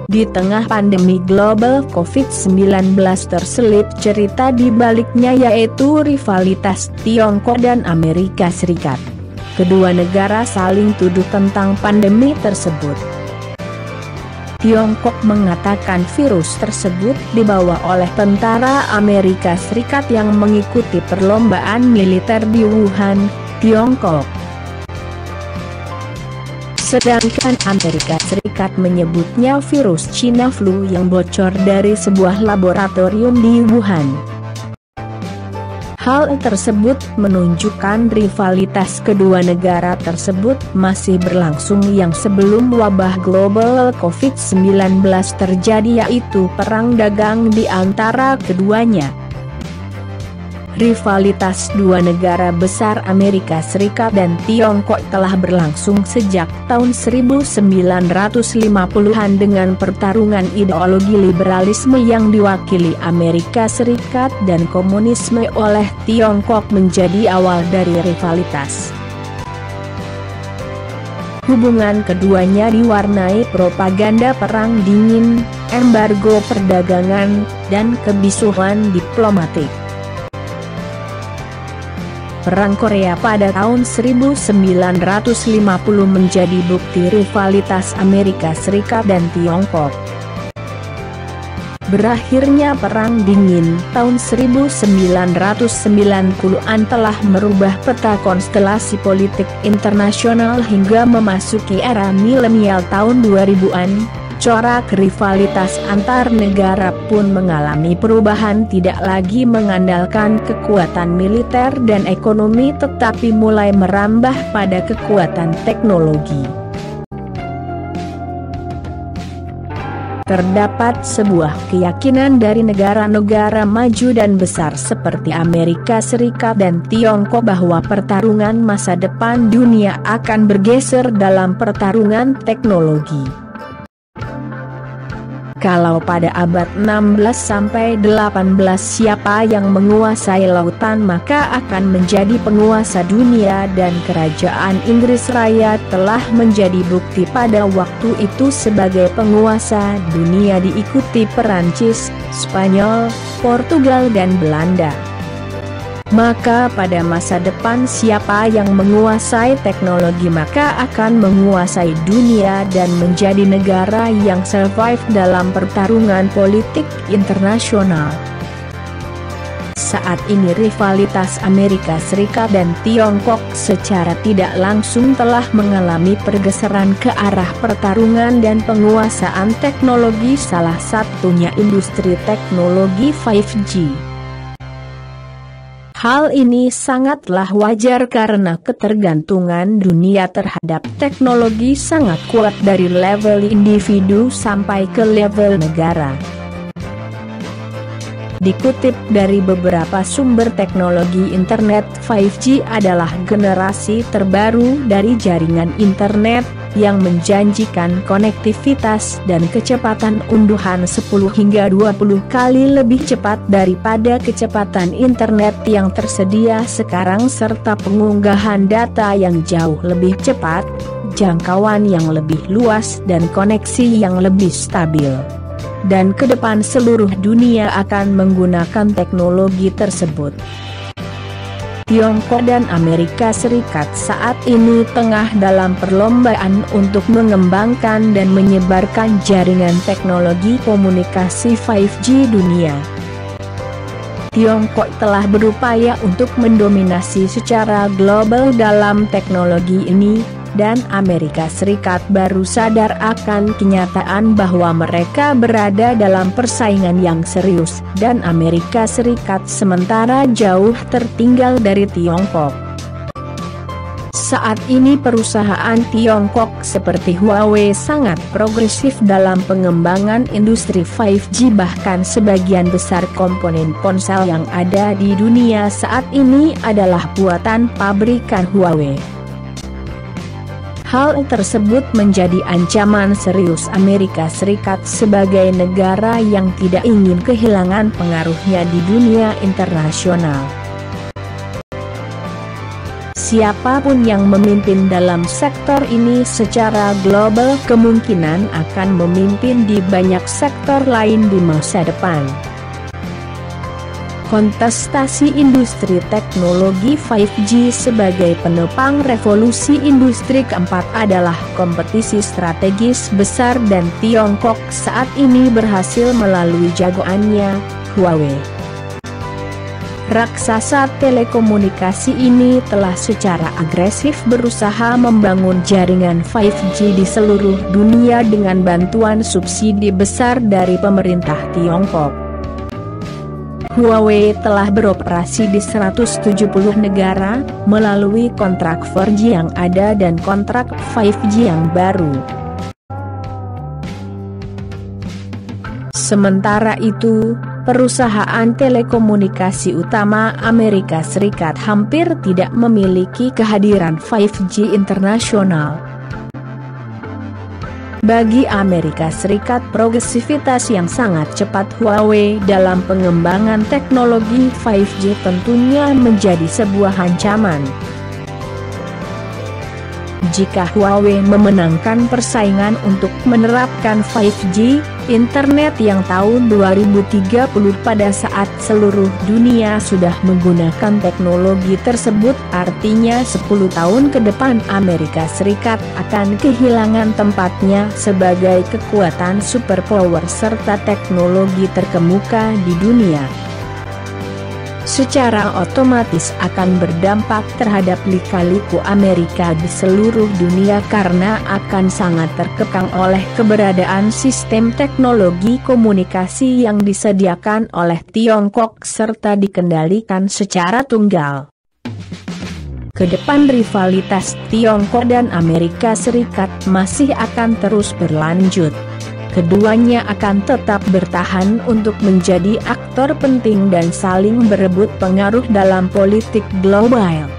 Di tengah pandemi global COVID-19 terselip cerita di baliknya, yaitu rivalitas Tiongkok dan Amerika Serikat. Kedua negara saling tuduh tentang pandemi tersebut. Tiongkok mengatakan virus tersebut dibawa oleh tentara Amerika Serikat yang mengikuti perlombaan militer di Wuhan, Tiongkok. Sedangkan Amerika Serikat menyebutnya virus China flu yang bocor dari sebuah laboratorium di Wuhan. Hal tersebut menunjukkan rivalitas kedua negara tersebut masih berlangsung yang sebelum wabah global COVID-19 terjadi, yaitu perang dagang di antara keduanya. Rivalitas dua negara besar Amerika Serikat dan Tiongkok telah berlangsung sejak tahun 1950-an dengan pertarungan ideologi liberalisme yang diwakili Amerika Serikat dan komunisme oleh Tiongkok menjadi awal dari rivalitas. Hubungan keduanya diwarnai propaganda perang dingin, embargo perdagangan, dan kebisuhan diplomatik. Perang Korea pada tahun 1950 menjadi bukti rivalitas Amerika Serikat dan Tiongkok. Berakhirnya Perang Dingin tahun 1990-an telah merubah peta konstelasi politik internasional hingga memasuki era milenial tahun 2000-an. Corak rivalitas antar negara pun mengalami perubahan, tidak lagi mengandalkan kekuatan militer dan ekonomi tetapi mulai merambah pada kekuatan teknologi. Terdapat sebuah keyakinan dari negara-negara maju dan besar seperti Amerika Serikat dan Tiongkok bahwa pertarungan masa depan dunia akan bergeser dalam pertarungan teknologi. Kalau pada abad 16-18 siapa yang menguasai lautan maka akan menjadi penguasa dunia, dan kerajaan Inggris Raya telah menjadi bukti pada waktu itu sebagai penguasa dunia, diikuti Perancis, Spanyol, Portugal dan Belanda. Maka pada masa depan siapa yang menguasai teknologi maka akan menguasai dunia dan menjadi negara yang survive dalam pertarungan politik internasional. Saat ini rivalitas Amerika Serikat dan Tiongkok secara tidak langsung telah mengalami pergeseran ke arah pertarungan dan penguasaan teknologi, salah satunya industri teknologi 5G. Hal ini sangatlah wajar karena ketergantungan dunia terhadap teknologi sangat kuat dari level individu sampai ke level negara. Dikutip dari beberapa sumber, teknologi internet 5G adalah generasi terbaru dari jaringan internet yang menjanjikan konektivitas dan kecepatan unduhan 10 hingga 20 kali lebih cepat daripada kecepatan internet yang tersedia sekarang, serta pengunggahan data yang jauh lebih cepat, jangkauan yang lebih luas dan koneksi yang lebih stabil. Dan ke depan seluruh dunia akan menggunakan teknologi tersebut. Tiongkok dan Amerika Serikat saat ini tengah dalam perlombaan untuk mengembangkan dan menyebarkan jaringan teknologi komunikasi 5G dunia. Tiongkok telah berupaya untuk mendominasi secara global dalam teknologi ini, dan Amerika Serikat baru sadar akan kenyataan bahwa mereka berada dalam persaingan yang serius, dan Amerika Serikat sementara jauh tertinggal dari Tiongkok. Saat ini perusahaan Tiongkok seperti Huawei sangat progresif dalam pengembangan industri 5G, bahkan sebagian besar komponen ponsel yang ada di dunia saat ini adalah buatan pabrikan Huawei. Hal tersebut menjadi ancaman serius Amerika Serikat sebagai negara yang tidak ingin kehilangan pengaruhnya di dunia internasional. Siapapun yang memimpin dalam sektor ini secara global kemungkinan akan memimpin di banyak sektor lain di masa depan. Kontestasi industri teknologi 5G sebagai penopang revolusi industri keempat adalah kompetisi strategis besar dan Tiongkok saat ini berhasil melalui jagoannya, Huawei. Raksasa telekomunikasi ini telah secara agresif berusaha membangun jaringan 5G di seluruh dunia dengan bantuan subsidi besar dari pemerintah Tiongkok. Huawei telah beroperasi di 170 negara, melalui kontrak 4G yang ada dan kontrak 5G yang baru. Sementara itu, perusahaan telekomunikasi utama Amerika Serikat hampir tidak memiliki kehadiran 5G internasional. Bagi Amerika Serikat, progresivitas yang sangat cepat Huawei dalam pengembangan teknologi 5G tentunya menjadi sebuah ancaman. Jika Huawei memenangkan persaingan untuk menerapkan 5G, internet yang tahun 2030 pada saat seluruh dunia sudah menggunakan teknologi tersebut, artinya 10 tahun ke depan Amerika Serikat akan kehilangan tempatnya sebagai kekuatan superpower serta teknologi terkemuka di dunia. Secara otomatis akan berdampak terhadap lika-liku Amerika di seluruh dunia karena akan sangat terkekang oleh keberadaan sistem teknologi komunikasi yang disediakan oleh Tiongkok serta dikendalikan secara tunggal. Kedepan rivalitas Tiongkok dan Amerika Serikat masih akan terus berlanjut. Keduanya akan tetap bertahan untuk menjadi aktor penting dan saling berebut pengaruh dalam politik global.